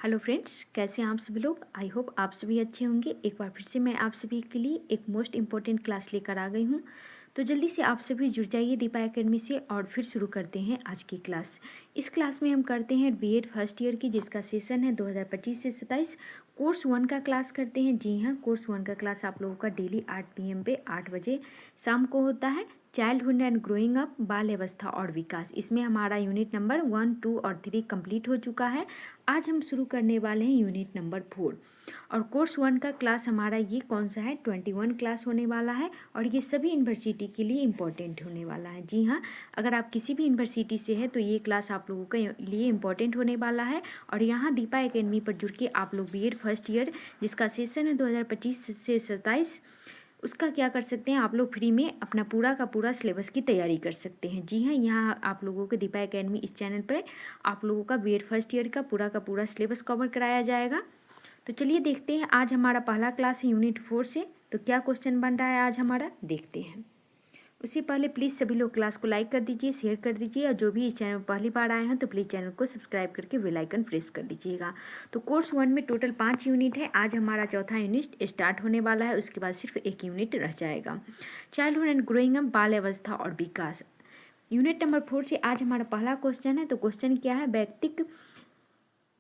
Hello friends, कैसे हैं आप सभी लोग। आई होप आप सभी अच्छे होंगे। एक बार फिर से मैं आप सभी के लिए एक मोस्ट इम्पोर्टेंट क्लास लेकर आ गई हूँ। तो जल्दी से आप सभी जुड़ जाइए दीपा एकेडमी से और फिर शुरू करते हैं आज की क्लास। इस क्लास में हम करते हैं बीएड फर्स्ट ईयर की, जिसका सेशन है 2025 से 27। कोर्स 1 का क्लास करते हैं। जी हाँ, कोर्स 1 का क्लास आप लोगों का डेली 8 PM पे 8 बजे शाम को होता है। चाइल्डहुड एंड ग्रोइंग अप, बाल अवस्था और विकास। इसमें हमारा यूनिट नंबर 1, 2 और 3 कंप्लीट हो चुका है। आज हम शुरू करने वाले हैं यूनिट नंबर 4। और कोर्स 1 का क्लास हमारा ये कौन सा है, 21 क्लास होने वाला है। और ये सभी यूनिवर्सिटी के लिए इम्पोर्टेंट होने वाला है। जी हाँ, अगर आप किसी भी यूनिवर्सिटी से है तो ये क्लास आप लोगों के लिए इम्पोर्टेंट होने वाला है। और यहाँ दीपा एकेडमी पर जुड़ के आप लोग बीएड फर्स्ट ईयर, जिसका सेशन है 2025 से 27, उसका क्या कर सकते हैं, आप लोग फ्री में अपना पूरा का पूरा सिलेबस की तैयारी कर सकते हैं। जी हाँ, यहाँ आप लोगों को दीपा एकेडमी इस चैनल पर आप लोगों का बीएड फर्स्ट ईयर का पूरा सिलेबस कवर कराया जाएगा। तो चलिए देखते हैं, आज हमारा पहला क्लास है यूनिट 4 से। तो क्या क्वेश्चन बन रहा है आज हमारा, देखते हैं। उससे पहले प्लीज़ सभी लोग क्लास को लाइक कर दीजिए, शेयर कर दीजिए, और जो भी इस चैनल पर पहली बार आए हैं तो प्लीज़ चैनल को सब्सक्राइब करके बेल आइकन प्रेस कर दीजिएगा। तो कोर्स 1 में टोटल 5 यूनिट है। आज हमारा चौथा यूनिट स्टार्ट होने वाला है, उसके बाद सिर्फ एक यूनिट रह जाएगा। चाइल्डहुड एंड ग्रोइंग अप, बाल अवस्था और विकास। यूनिट नंबर 4 से आज हमारा पहला क्वेश्चन है। तो क्वेश्चन क्या है,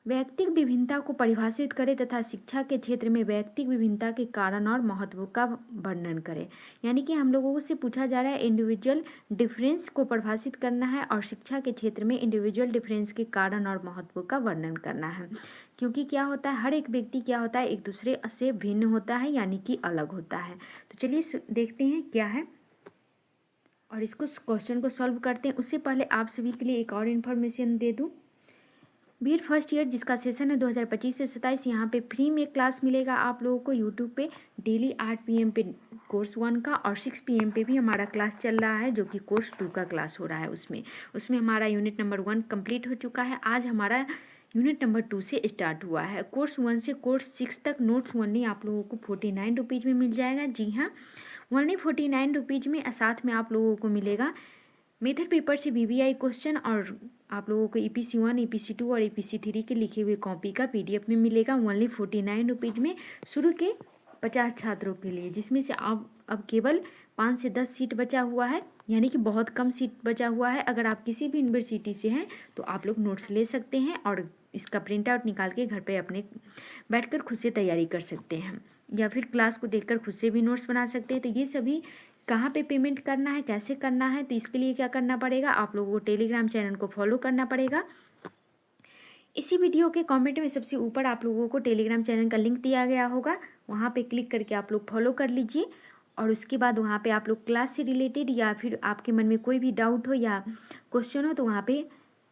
वैयक्तिक विभिन्नता को परिभाषित करें तथा शिक्षा के क्षेत्र में वैयक्तिक विभिन्नता के कारण और महत्व का वर्णन करें। यानी कि हम लोगों से पूछा जा रहा है इंडिविजुअल डिफरेंस को परिभाषित करना है और शिक्षा के क्षेत्र में इंडिविजुअल डिफरेंस के कारण और महत्व का वर्णन करना है। क्योंकि क्या होता है, हर एक व्यक्ति क्या होता है, एक दूसरे से भिन्न होता है, यानी कि अलग होता है। तो चलिए देखते हैं क्या है और इसको क्वेश्चन को सॉल्व करते हैं। उससे पहले आप सभी के लिए एक और इन्फॉर्मेशन दे दूँ। बीएड फर्स्ट ईयर, जिसका सेशन है 2025 से 27, यहाँ पे फ्री में क्लास मिलेगा आप लोगों को यूट्यूब पे डेली 8 PM पे कोर्स 1 का, और 6 PM पे भी हमारा क्लास चल रहा है, जो कि कोर्स 2 का क्लास हो रहा है। उसमें हमारा यूनिट नंबर 1 कंप्लीट हो चुका है। आज हमारा यूनिट नंबर 2 से स्टार्ट हुआ है। कोर्स 1 से कोर्स 6 तक नोट्स ओनली आप लोगों को 49 रुपीज़ में मिल जाएगा। जी हाँ, ओनली 49 रुपीज़ में। साथ में आप लोगों को मिलेगा मेथड पेपर से BBI क्वेश्चन, और आप लोगों को EPC 1, EPC 2 और EPC 3 के लिखे हुए कॉपी का PDF में मिलेगा ओनली 49 रुपीज़ में, शुरू के 50 छात्रों के लिए, जिसमें से अब केवल 5 से 10 सीट बचा हुआ है, यानी कि बहुत कम सीट बचा हुआ है। अगर आप किसी भी यूनिवर्सिटी से हैं तो आप लोग नोट्स ले सकते हैं और इसका प्रिंट आउट निकाल के घर पे अपने बैठकर खुद से तैयारी कर सकते हैं, या फिर क्लास को देखकर खुद से भी नोट्स बना सकते हैं। तो ये सभी कहाँ पे पेमेंट करना है, कैसे करना है, तो इसके लिए क्या करना पड़ेगा, आप लोगों को टेलीग्राम चैनल को फॉलो करना पड़ेगा। इसी वीडियो के कमेंट में सबसे ऊपर आप लोगों को टेलीग्राम चैनल का लिंक दिया गया होगा, वहाँ पे क्लिक करके आप लोग फॉलो कर लीजिए। और उसके बाद वहाँ पे आप लोग क्लास से रिलेटेड या फिर आपके मन में कोई भी डाउट हो या क्वेश्चन हो तो वहाँ पे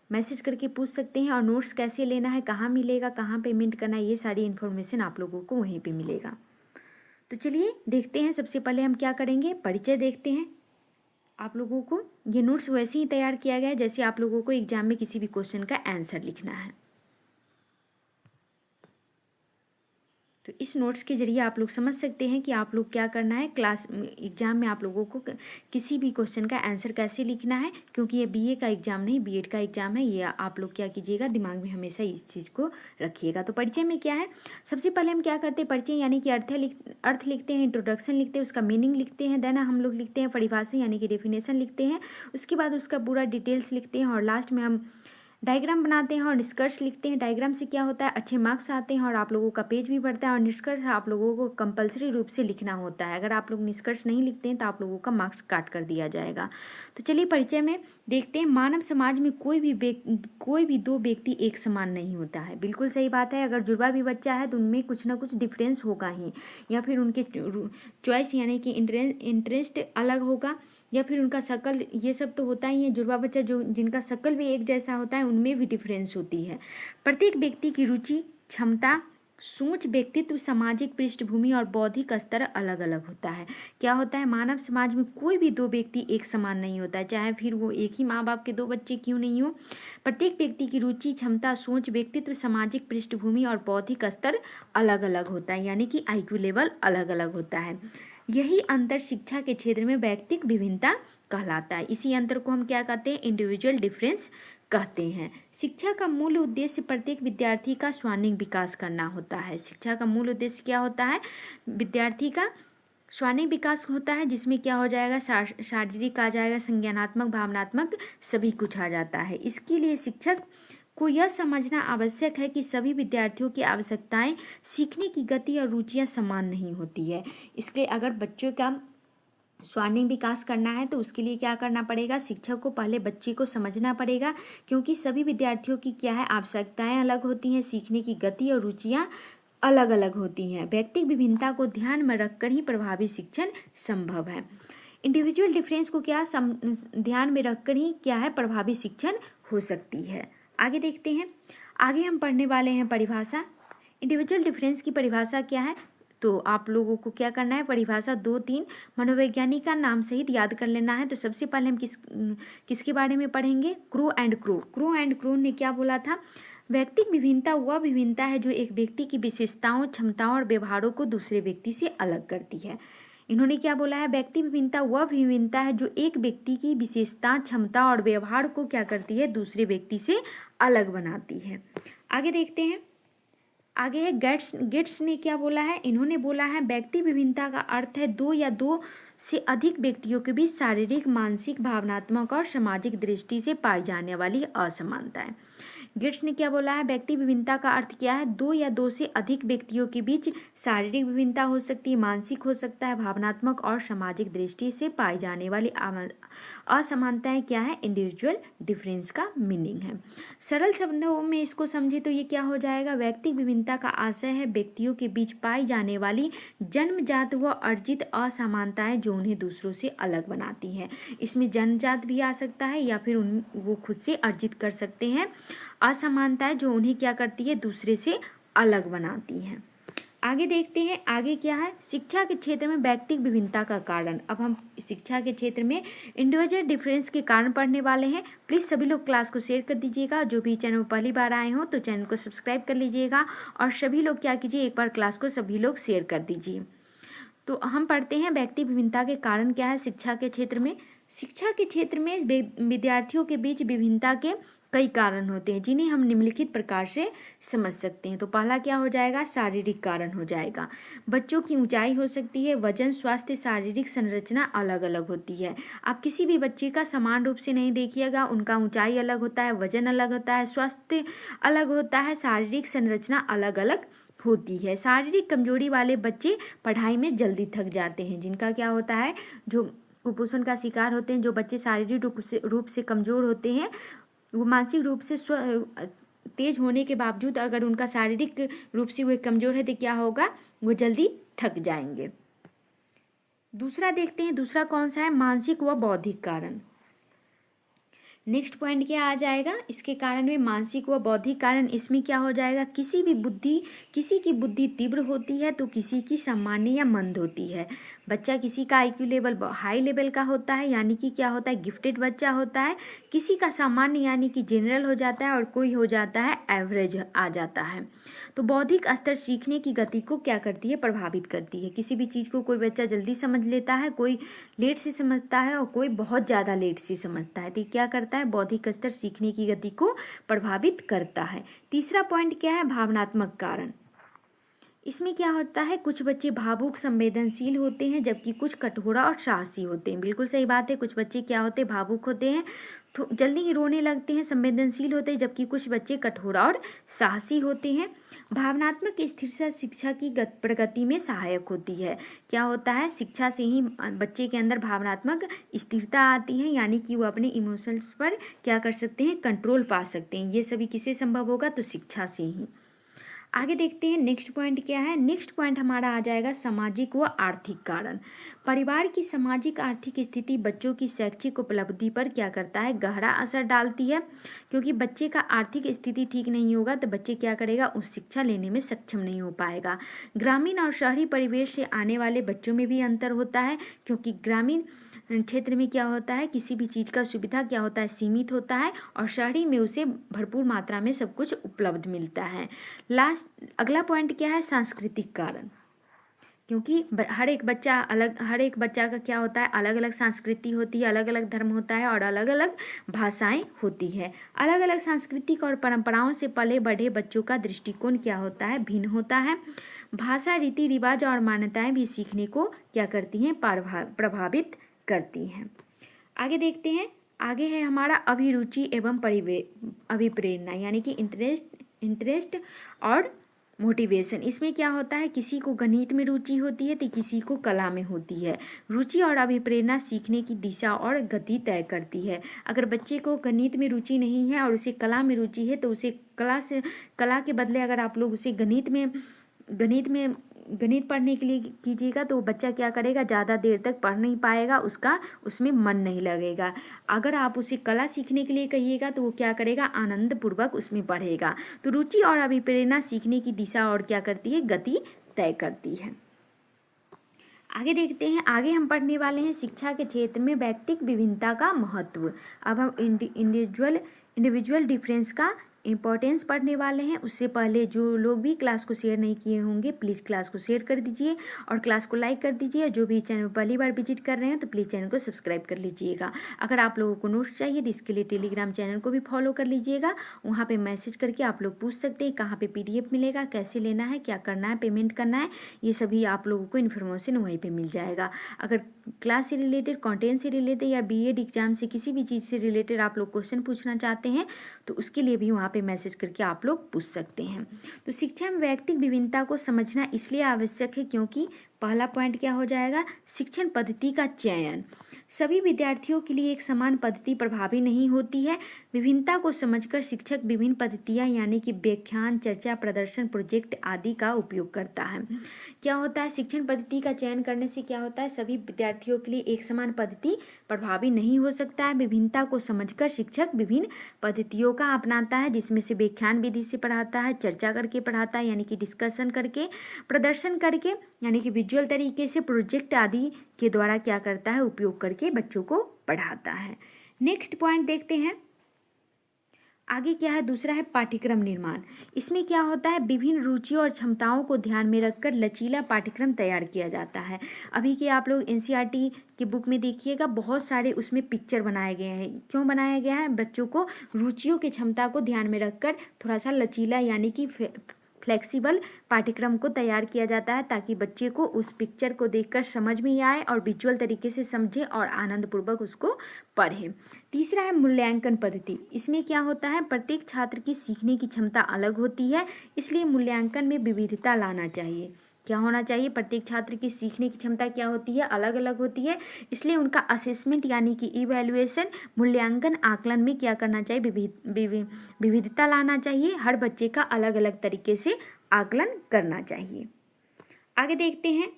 मैसेज करके पूछ सकते हैं। और नोट्स कैसे लेना है, कहाँ मिलेगा, कहाँ पेमेंट करना है, ये सारी इन्फॉर्मेशन आप लोगों को वहीं पर मिलेगा। तो चलिए देखते हैं, सबसे पहले हम क्या करेंगे, परिचय देखते हैं। आप लोगों को ये नोट्स वैसे ही तैयार किया गया है जैसे आप लोगों को एग्जाम में किसी भी क्वेश्चन का आंसर लिखना है। तो इस नोट्स के जरिए आप लोग समझ सकते हैं कि आप लोग क्या करना है, क्लास एग्जाम में आप लोगों को किसी भी क्वेश्चन का आंसर कैसे लिखना है। क्योंकि ये BA का एग्जाम नहीं, BED का एग्जाम है। ये आप लोग क्या कीजिएगा, दिमाग में हमेशा इस चीज़ को रखिएगा। तो परिचय में क्या है, सबसे पहले हम क्या करते हैं, परिचय यानी कि अर्थ लिखते हैं, इंट्रोडक्शन लिखते हैं, उसका मीनिंग लिखते हैं, देन हम लोग लिखते हैं परिभाषा यानी कि डेफिनेशन लिखते हैं। उसके बाद उसका पूरा डिटेल्स लिखते हैं, और लास्ट में हम डायग्राम बनाते हैं और निष्कर्ष लिखते हैं। डायग्राम से क्या होता है, अच्छे मार्क्स आते हैं और आप लोगों का पेज भी बढ़ता है। और निष्कर्ष आप लोगों को कंपलसरी रूप से लिखना होता है। अगर आप लोग निष्कर्ष नहीं लिखते हैं तो आप लोगों का मार्क्स काट कर दिया जाएगा। तो चलिए परिचय में देखते हैं। मानव समाज में कोई भी दो व्यक्ति एक समान नहीं होता है। बिल्कुल सही बात है। अगर जुड़वा भी बच्चा है तो उनमें कुछ ना कुछ डिफरेंस होगा ही, या फिर उनके चॉइस यानी कि इंटरेस्ट अलग होगा, या फिर उनका शक्ल, ये सब तो होता ही है। जुड़वा बच्चा जो जिनका शक्ल भी एक जैसा होता है उनमें भी डिफरेंस होती है। प्रत्येक व्यक्ति की रुचि, क्षमता, सोच, व्यक्तित्व, सामाजिक पृष्ठभूमि और बौद्धिक स्तर अलग अलग होता है। क्या होता है, मानव समाज में कोई भी दो व्यक्ति एक समान नहीं होता है, चाहे फिर वो एक ही माँ बाप के दो बच्चे क्यों नहीं हो। प्रत्येक व्यक्ति की रुचि, क्षमता, सोच, व्यक्तित्व, सामाजिक पृष्ठभूमि और बौद्धिक स्तर अलग अलग होता है, यानी कि IQ लेवल अलग अलग होता है। यही अंतर शिक्षा के क्षेत्र में वैयक्तिक विभिन्नता कहलाता है। इसी अंतर को हम क्या कहते हैं, इंडिविजुअल डिफरेंस कहते हैं। शिक्षा का मूल उद्देश्य प्रत्येक विद्यार्थी का सर्वांगीण विकास करना होता है। शिक्षा का मूल उद्देश्य क्या होता है? विद्यार्थी का सर्वांगीण विकास होता है, जिसमें क्या हो जाएगा? शारीरिक आ जाएगा, संज्ञानात्मक, भावनात्मक, सभी कुछ आ जाता है। इसके लिए शिक्षक को यह समझना आवश्यक है कि सभी विद्यार्थियों की आवश्यकताएं, सीखने की गति और रुचियां समान नहीं होती है। इसलिए अगर बच्चों का सर्वांगीण विकास करना है तो उसके लिए क्या करना पड़ेगा? शिक्षक को पहले बच्चे को समझना पड़ेगा, क्योंकि सभी विद्यार्थियों की क्या है? आवश्यकताएं अलग होती हैं, सीखने की गति और रुचियां अलग अलग होती हैं। व्यक्तिगत विभिन्नता को ध्यान में रखकर ही प्रभावी शिक्षण संभव है। इंडिविजुअल डिफरेंस को क्या ध्यान में रखकर ही क्या है? प्रभावी शिक्षण हो सकती है। आगे देखते हैं। आगे हम पढ़ने वाले हैं परिभाषा। इंडिविजुअल डिफरेंस की परिभाषा क्या है? तो आप लोगों को क्या करना है? परिभाषा 2-3 मनोवैज्ञानिक का नाम सहित याद कर लेना है। तो सबसे पहले हम किसके बारे में पढ़ेंगे? Crow and crow. Crow and crow ने क्या बोला था? व्यक्तिगत विभिन्नता वह विभिन्नता है जो एक व्यक्ति की विशेषताओं, क्षमताओं और व्यवहारों को दूसरे व्यक्ति से अलग करती है। इन्होंने क्या बोला है? व्यक्ति विभिन्नता वह विभिन्नता है जो एक व्यक्ति की विशेषता, क्षमता और व्यवहार को क्या करती है? दूसरे व्यक्ति से अलग बनाती है। आगे देखते हैं। आगे है गेट्स ने क्या बोला है? इन्होंने बोला है व्यक्ति विभिन्नता का अर्थ है दो या दो से अधिक व्यक्तियों के बीच शारीरिक, मानसिक, भावनात्मक और सामाजिक दृष्टि से पाई जाने वाली असमानताएं। गेट्स ने क्या बोला है? व्यक्ति विभिन्नता का अर्थ क्या है? दो या दो से अधिक व्यक्तियों के बीच शारीरिक विभिन्नता हो सकती है, मानसिक हो सकता है, भावनात्मक और सामाजिक दृष्टि से पाई जाने वाली असमानताएं क्या है? इंडिविजुअल डिफरेंस का मीनिंग है। सरल शब्दों में इसको समझे तो ये क्या हो जाएगा? व्यक्ति विभिन्नता का आशय है व्यक्तियों के बीच पाई जाने वाली जन्मजात व अर्जित असमानताएं जो उन्हें दूसरों से अलग बनाती हैं। इसमें जन्मजात भी आ सकता है या फिर वो खुद से अर्जित कर सकते हैं। असमानताएं जो उन्हें क्या करती है? दूसरे से अलग बनाती हैं। आगे देखते हैं। आगे क्या है? शिक्षा के क्षेत्र में व्यक्तिगत विभिन्नता का कारण। अब हम शिक्षा के क्षेत्र में इंडिविजुअल डिफरेंस के कारण पढ़ने वाले हैं। प्लीज़ सभी लोग क्लास को शेयर कर दीजिएगा। जो भी चैनल पहली बार आए हों तो चैनल को सब्सक्राइब कर लीजिएगा और सभी लोग क्या कीजिए? एक बार क्लास को सभी लोग शेयर कर दीजिए। तो हम पढ़ते हैं व्यक्ति विभिन्नता के कारण क्या है शिक्षा के क्षेत्र में। शिक्षा के क्षेत्र में विद्यार्थियों के बीच विभिन्नता के कई कारण होते हैं, जिन्हें हम निम्नलिखित प्रकार से समझ सकते हैं। तो पहला क्या हो जाएगा? शारीरिक कारण हो जाएगा। बच्चों की ऊंचाई हो सकती है, वजन, स्वास्थ्य, शारीरिक संरचना अलग अलग होती है। आप किसी भी बच्चे का समान रूप से नहीं देखिएगा। उनका ऊंचाई अलग होता है, वजन अलग होता है, स्वास्थ्य अलग होता है, शारीरिक संरचना अलग अलग होती है। शारीरिक कमजोरी वाले बच्चे पढ़ाई में जल्दी थक जाते हैं। जिनका क्या होता है? जो कुपोषण का शिकार होते हैं, जो बच्चे शारीरिक रूप से कमजोर होते हैं, वो मानसिक रूप से तेज होने के बावजूद अगर उनका शारीरिक रूप से वो कमजोर है तो क्या होगा? वो जल्दी थक जाएंगे। दूसरा देखते हैं। दूसरा कौन सा है? मानसिक व बौद्धिक कारण। नेक्स्ट पॉइंट क्या आ जाएगा इसके कारण में? मानसिक व बौद्धिक कारण। इसमें क्या हो जाएगा? किसी की बुद्धि तीव्र होती है तो किसी की सामान्य या मंद होती है। बच्चा किसी का IQ लेवल हाई लेवल का होता है, यानी कि क्या होता है? गिफ्टेड बच्चा होता है। किसी का सामान्य यानी कि जनरल हो जाता है और कोई हो जाता है एवरेज आ जाता है। तो बौद्धिक स्तर सीखने की गति को क्या करती है? प्रभावित करती है। किसी भी चीज़ को कोई बच्चा जल्दी समझ लेता है, कोई लेट से समझता है और कोई बहुत ज़्यादा लेट से समझता है। तो क्या करता है? बौद्धिक स्तर सीखने की गति को प्रभावित करता है। तीसरा पॉइंट क्या है? भावनात्मक कारण। इसमें क्या होता है? कुछ बच्चे भावुक संवेदनशील होते हैं जबकि कुछ कठोरा और साहसी होते हैं। बिल्कुल सही बात है। कुछ बच्चे क्या होते हैं? भावुक होते हैं, तो जल्दी ही रोने लगते हैं, संवेदनशील होते हैं, जबकि कुछ बच्चे कठोरा और साहसी होते हैं। भावनात्मक स्थिरता शिक्षा की प्रगति में सहायक होती है। क्या होता है? शिक्षा से ही बच्चे के अंदर भावनात्मक स्थिरता आती है, यानी कि वो अपने इमोशंस पर क्या कर सकते हैं? कंट्रोल पा सकते हैं। ये सभी किससे संभव होगा? तो शिक्षा से ही। आगे देखते हैं नेक्स्ट पॉइंट क्या है। नेक्स्ट पॉइंट हमारा आ जाएगा सामाजिक व आर्थिक कारण। परिवार की सामाजिक आर्थिक स्थिति बच्चों की शैक्षिक उपलब्धि पर क्या करता है? गहरा असर डालती है। क्योंकि बच्चे का आर्थिक स्थिति ठीक नहीं होगा तो बच्चे क्या करेगा? उस शिक्षा लेने में सक्षम नहीं हो पाएगा। ग्रामीण और शहरी परिवेश से आने वाले बच्चों में भी अंतर होता है, क्योंकि ग्रामीण क्षेत्र में क्या होता है? किसी भी चीज़ का सुविधा क्या होता है? सीमित होता है, और शहरी में उसे भरपूर मात्रा में सब कुछ उपलब्ध मिलता है। अगला पॉइंट क्या है? सांस्कृतिक कारण। क्योंकि हर एक बच्चा का क्या होता है, अलग अलग संस्कृति होती है, अलग अलग धर्म होता है और अलग अलग भाषाएं होती है। अलग अलग सांस्कृतिक और परंपराओं से पले बढ़े बच्चों का दृष्टिकोण क्या होता है, भिन्न होता है। भाषा, रीति रिवाज और मान्यताएं भी सीखने को क्या करती हैं, प्रभावित करती हैं। आगे देखते हैं, आगे है हमारा अभिरुचि एवं अभिप्रेरणा, यानी कि इंटरेस्ट और मोटिवेशन। इसमें क्या होता है, किसी को गणित में रुचि होती है तो किसी को कला में होती है। रुचि और अभिप्रेरणा सीखने की दिशा और गति तय करती है। अगर बच्चे को गणित में रुचि नहीं है और उसे कला में रुचि है तो उसे कला के बदले अगर आप लोग उसे गणित पढ़ने के लिए कीजिएगा तो वो बच्चा क्या करेगा, ज़्यादा देर तक पढ़ नहीं पाएगा, उसमें मन नहीं लगेगा। अगर आप उसे कला सीखने के लिए कहिएगा तो वो क्या करेगा, आनंद पूर्वक उसमें पढ़ेगा। तो रुचि और अभिप्रेरणा सीखने की दिशा और क्या करती है, गति तय करती है। आगे देखते हैं, आगे हम पढ़ने वाले हैं शिक्षा के क्षेत्र में व्यक्तिगत विभिन्नता का महत्व। अब हम इंडिविजुअल डिफरेंस का इम्पोर्टेंस पढ़ने वाले हैं। उससे पहले जो लोग भी क्लास को शेयर नहीं किए होंगे प्लीज़ क्लास को शेयर कर दीजिए और क्लास को लाइक कर दीजिए। जो भी चैनल पहली बार विजिट कर रहे हैं तो प्लीज़ चैनल को सब्सक्राइब कर लीजिएगा। अगर आप लोगों को नोट्स चाहिए तो इसके लिए टेलीग्राम चैनल को भी फॉलो कर लीजिएगा। वहाँ पे मैसेज करके आप लोग पूछ सकते हैं कहाँ पे PDF मिलेगा, कैसे लेना है, क्या करना है, पेमेंट करना है, ये सभी आप लोगों को इन्फॉर्मेशन वहीं पर मिल जाएगा। अगर क्लास से रिलेटेड, कंटेंट से रिलेटेड या BEd एग्जाम से किसी भी चीज़ से रिलेटेड आप लोग क्वेश्चन पूछना चाहते हैं तो उसके लिए भी वहाँ पे मैसेज करके आप लोग पूछ सकते हैं। तो शिक्षा में व्यक्तिगत विभिन्नता को समझना इसलिए आवश्यक है क्योंकि पहला पॉइंट क्या हो जाएगा, शिक्षण पद्धति का चयन। सभी विद्यार्थियों के लिए एक समान पद्धति प्रभावी नहीं होती है। विभिन्नता को समझकर शिक्षक विभिन्न पद्धतियाँ यानी कि व्याख्यान, चर्चा, प्रदर्शन, प्रोजेक्ट आदि का उपयोग करता है। क्या होता है, शिक्षण पद्धति का चयन करने से क्या होता है, सभी विद्यार्थियों के लिए एक समान पद्धति प्रभावी नहीं हो सकता है। विभिन्नता को समझकर शिक्षक विभिन्न पद्धतियों का अपनाता है, जिसमें से व्याख्यान विधि से पढ़ाता है, चर्चा करके पढ़ाता है यानी कि डिस्कशन करके, प्रदर्शन करके यानी कि विजुअल तरीके से, प्रोजेक्ट आदि के द्वारा क्या करता है, उपयोग करके बच्चों को पढ़ाता है। नेक्स्ट पॉइंट देखते हैं, आगे क्या है, दूसरा है पाठ्यक्रम निर्माण। इसमें क्या होता है, विभिन्न रुचि और क्षमताओं को ध्यान में रखकर लचीला पाठ्यक्रम तैयार किया जाता है। अभी के आप लोग NCERT की बुक में देखिएगा, बहुत सारे उसमें पिक्चर बनाए गए हैं। क्यों बनाया गया है, बच्चों को रुचियों की क्षमता को ध्यान में रखकर थोड़ा सा लचीला यानी कि फ्लेक्सिबल पाठ्यक्रम को तैयार किया जाता है ताकि बच्चे को उस पिक्चर को देखकर समझ में आए और विजुअल तरीके से समझे और आनंदपूर्वक उसको पढ़े। तीसरा है मूल्यांकन पद्धति। इसमें क्या होता है, प्रत्येक छात्र की सीखने की क्षमता अलग होती है, इसलिए मूल्यांकन में विविधता लाना चाहिए। क्या होना चाहिए, प्रत्येक छात्र की सीखने की क्षमता क्या होती है, अलग अलग होती है, इसलिए उनका असेसमेंट यानी कि इवैल्यूएशन, मूल्यांकन, आकलन में क्या करना चाहिए, विविधता लाना चाहिए। हर बच्चे का अलग अलग तरीके से आकलन करना चाहिए। आगे देखते हैं,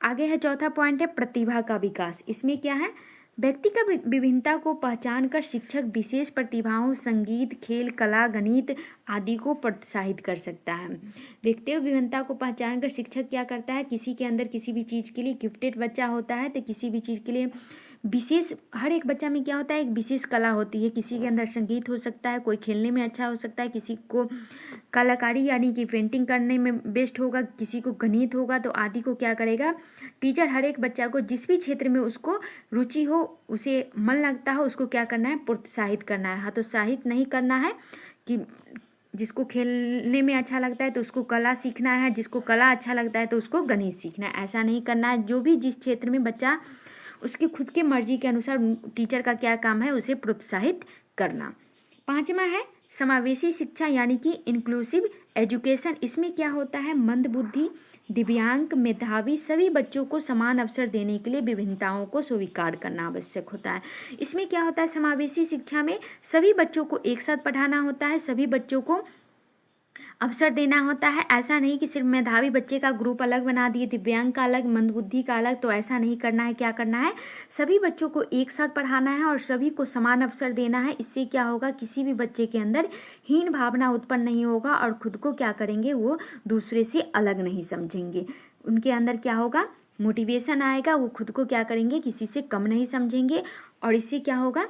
आगे है चौथा पॉइंट है प्रतिभा का विकास। इसमें क्या है, व्यक्तिगत विभिन्नता को पहचान कर शिक्षक विशेष प्रतिभाओं, संगीत, खेल, कला, गणित आदि को प्रोत्साहित कर सकता है। व्यक्तिगत विभिन्नता को पहचान कर शिक्षक क्या करता है, किसी के अंदर किसी भी चीज़ के लिए गिफ्टेड बच्चा होता है तो किसी भी चीज़ के लिए विशेष, हर एक बच्चा में क्या होता है, एक विशेष कला होती है। किसी के अंदर संगीत हो सकता है, कोई खेलने में अच्छा हो सकता है, किसी को कलाकारी यानी कि पेंटिंग करने में बेस्ट होगा, किसी को गणित होगा, तो आदि को क्या करेगा टीचर, हर एक बच्चा को जिस भी क्षेत्र में उसको रुचि हो, उसे मन लगता हो, उसको क्या करना है, प्रोत्साहित करना है। हतोत्साहित नहीं करना है कि जिसको खेलने में अच्छा लगता है तो उसको कला सीखना है, जिसको कला अच्छा लगता है तो उसको गणित सीखना है, ऐसा नहीं करना है। जो भी जिस क्षेत्र में बच्चा उसकी खुद की मर्जी के अनुसार, टीचर का क्या काम है, उसे प्रोत्साहित करना। पांचवा है समावेशी शिक्षा यानी कि इंक्लूसिव एजुकेशन। इसमें क्या होता है, मंदबुद्धि, दिव्यांग, मेधावी सभी बच्चों को समान अवसर देने के लिए विभिन्नताओं को स्वीकार करना आवश्यक होता है। इसमें क्या होता है, समावेशी शिक्षा में सभी बच्चों को एक साथ पढ़ाना होता है, सभी बच्चों को अवसर देना होता है। ऐसा नहीं कि सिर्फ मेधावी बच्चे का ग्रुप अलग बना दिए, दिव्यांग का अलग, मंदबुद्धि का अलग, तो ऐसा नहीं करना है। क्या करना है, सभी बच्चों को एक साथ पढ़ाना है और सभी को समान अवसर देना है। इससे क्या होगा, किसी भी बच्चे के अंदर हीन भावना उत्पन्न नहीं होगा और खुद को क्या करेंगे, वो दूसरे से अलग नहीं समझेंगे। उनके अंदर क्या होगा, मोटिवेशन आएगा, वो खुद को क्या करेंगे, किसी से कम नहीं समझेंगे। और इससे क्या होगा,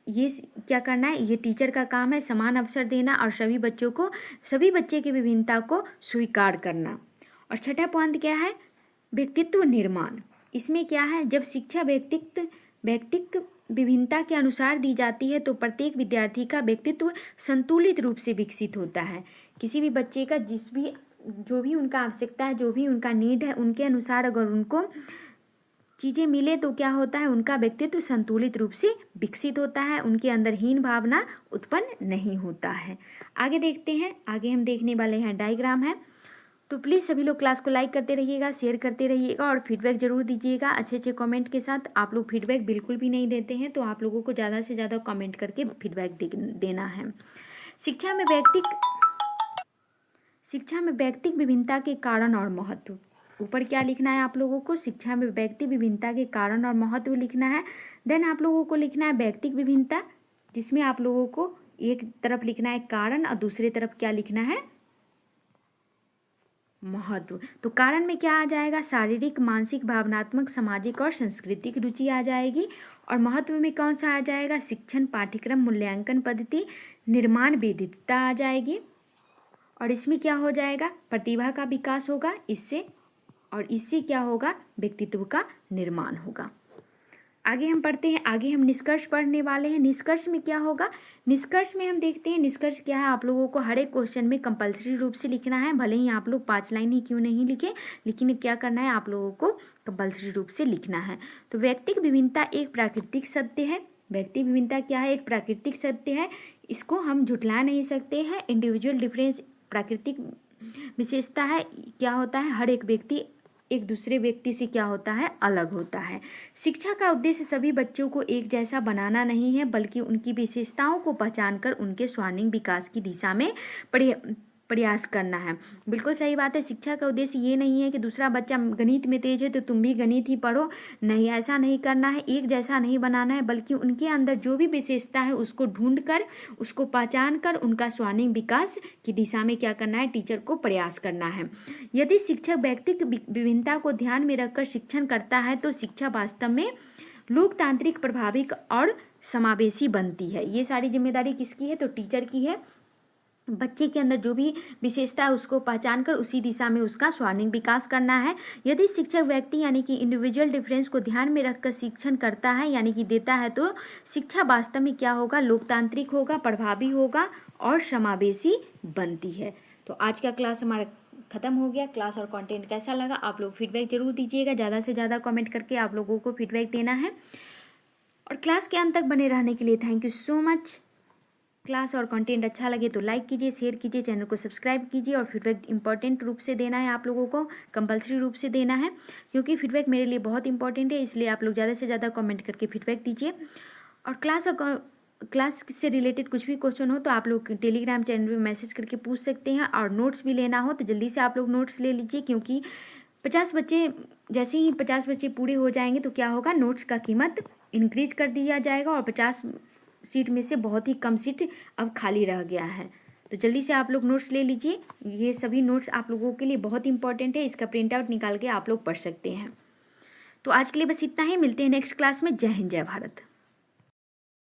ये क्या करना है, ये टीचर का काम है, समान अवसर देना और सभी बच्चे की विभिन्नता को स्वीकार करना। और छठा पॉइंट क्या है, व्यक्तित्व निर्माण, इसमें क्या है, जब शिक्षा व्यक्तित्व विभिन्नता के अनुसार दी जाती है तो प्रत्येक विद्यार्थी का व्यक्तित्व संतुलित रूप से विकसित होता है। किसी भी बच्चे का जो भी उनका आवश्यकता है, जो भी उनका नीड है, उनके अनुसार अगर उनको चीज़ें मिले तो क्या होता है, उनका व्यक्तित्व संतुलित रूप से विकसित होता है, उनके अंदर हीन भावना उत्पन्न नहीं होता है। आगे देखते हैं, आगे हम देखने वाले हैं डायग्राम है। तो प्लीज़ सभी लोग क्लास को लाइक करते रहिएगा, शेयर करते रहिएगा और फीडबैक ज़रूर दीजिएगा अच्छे अच्छे कमेंट के साथ। आप लोग फीडबैक बिल्कुल भी नहीं देते हैं, तो आप लोगों को ज़्यादा से ज़्यादा कमेंट करके फीडबैक देना है। शिक्षा में व्यक्तिक विभिन्नता के कारण और महत्व, ऊपर क्या लिखना है आप लोगों को, शिक्षा में व्यक्ति विभिन्नता के कारण और महत्व लिखना है। देन आप लोगों को लिखना है व्यक्तिक विभिन्नता, जिसमें आप लोगों को एक तरफ लिखना है कारण और दूसरी तरफ क्या लिखना है, महत्व। तो कारण में क्या आ जाएगा, शारीरिक, मानसिक, भावनात्मक, सामाजिक और सांस्कृतिक रुचि आ जाएगी। और महत्व में कौन सा आ जाएगा, शिक्षण, पाठ्यक्रम, मूल्यांकन पद्धति, निर्माण, विविधता आ जाएगी। और इसमें क्या हो जाएगा, प्रतिभा का विकास होगा इससे क्या होगा, व्यक्तित्व का निर्माण होगा। आगे हम पढ़ते हैं, आगे हम निष्कर्ष पढ़ने वाले हैं। निष्कर्ष में क्या होगा, निष्कर्ष में हम देखते हैं निष्कर्ष क्या है। आप लोगों को हर एक क्वेश्चन में कंपलसरी रूप से लिखना है, भले ही आप लोग 5 लाइन ही क्यों नहीं लिखे, लेकिन क्या करना है, आप लोगों को कंपलसरी रूप से लिखना है। तो व्यक्तिक विभिन्नता एक प्राकृतिक सत्य है। व्यक्तिक विभिन्नता क्या है, एक प्राकृतिक सत्य है, इसको हम झुठला नहीं सकते हैं। इंडिविजुअल डिफरेंस प्राकृतिक विशेषता है, क्या होता है, हर एक व्यक्ति एक दूसरे व्यक्ति से क्या होता है, अलग होता है। शिक्षा का उद्देश्य सभी बच्चों को एक जैसा बनाना नहीं है, बल्कि उनकी विशेषताओं को पहचानकर उनके सर्वांगीण विकास की दिशा में प्रयास करना है। बिल्कुल सही बात है। शिक्षा का उद्देश्य ये नहीं है कि दूसरा बच्चा गणित में तेज है तो तुम भी गणित ही पढ़ो, नहीं, ऐसा नहीं करना है, एक जैसा नहीं बनाना है, बल्कि उनके अंदर जो भी विशेषता है उसको ढूंढ कर, उसको पहचान कर उनका सर्वांगीण विकास की दिशा में क्या करना है, टीचर को प्रयास करना है। यदि शिक्षक व्यक्तिक विभिन्नता को ध्यान में रखकर शिक्षण करता है तो शिक्षा वास्तव में लोकतांत्रिक, प्रभावी और समावेशी बनती है। ये सारी जिम्मेदारी किसकी है, तो टीचर की है। बच्चे के अंदर जो भी विशेषता है उसको पहचान कर उसी दिशा में उसका सर्वांगीण विकास करना है। यदि शिक्षक व्यक्ति यानी कि इंडिविजुअल डिफरेंस को ध्यान में रखकर शिक्षण करता है यानी कि देता है तो शिक्षा वास्तव में क्या होगा, लोकतांत्रिक होगा, प्रभावी होगा और समावेशी बनती है। तो आज का क्लास हमारा खत्म हो गया। क्लास और कंटेंट कैसा लगा आप लोग फीडबैक जरूर दीजिएगा, ज़्यादा से ज़्यादा कमेंट करके आप लोगों को फीडबैक देना है। और क्लास के अंत तक बने रहने के लिए thank you so much. Class और कंटेंट अच्छा लगे तो लाइक कीजिए, शेयर कीजिए, चैनल को सब्सक्राइब कीजिए और फीडबैक इंपॉर्टेंट रूप से देना है, आप लोगों को कंपलसरी रूप से देना है, क्योंकि फीडबैक मेरे लिए बहुत इंपॉर्टेंट है। इसलिए आप लोग ज़्यादा से ज़्यादा कमेंट करके फीडबैक दीजिए। और क्लास से रिलेटेड कुछ भी क्वेश्चन हो तो आप लोग टेलीग्राम चैनल में मैसेज करके पूछ सकते हैं। और नोट्स भी लेना हो तो जल्दी से आप लोग नोट्स ले लीजिए, क्योंकि 50 बच्चे जैसे ही 50 बच्चे पूरे हो जाएंगे तो क्या होगा, नोट्स का कीमत इंक्रीज कर दिया जाएगा और 50 सीट में से बहुत ही कम सीट अब खाली रह गया है। तो जल्दी से आप लोग नोट्स ले लीजिए, ये सभी नोट्स आप लोगों के लिए बहुत इंपॉर्टेंट है, इसका प्रिंट आउट निकाल के आप लोग पढ़ सकते हैं। तो आज के लिए बस इतना ही, मिलते हैं नेक्स्ट क्लास में। जय हिंद, जय भारत।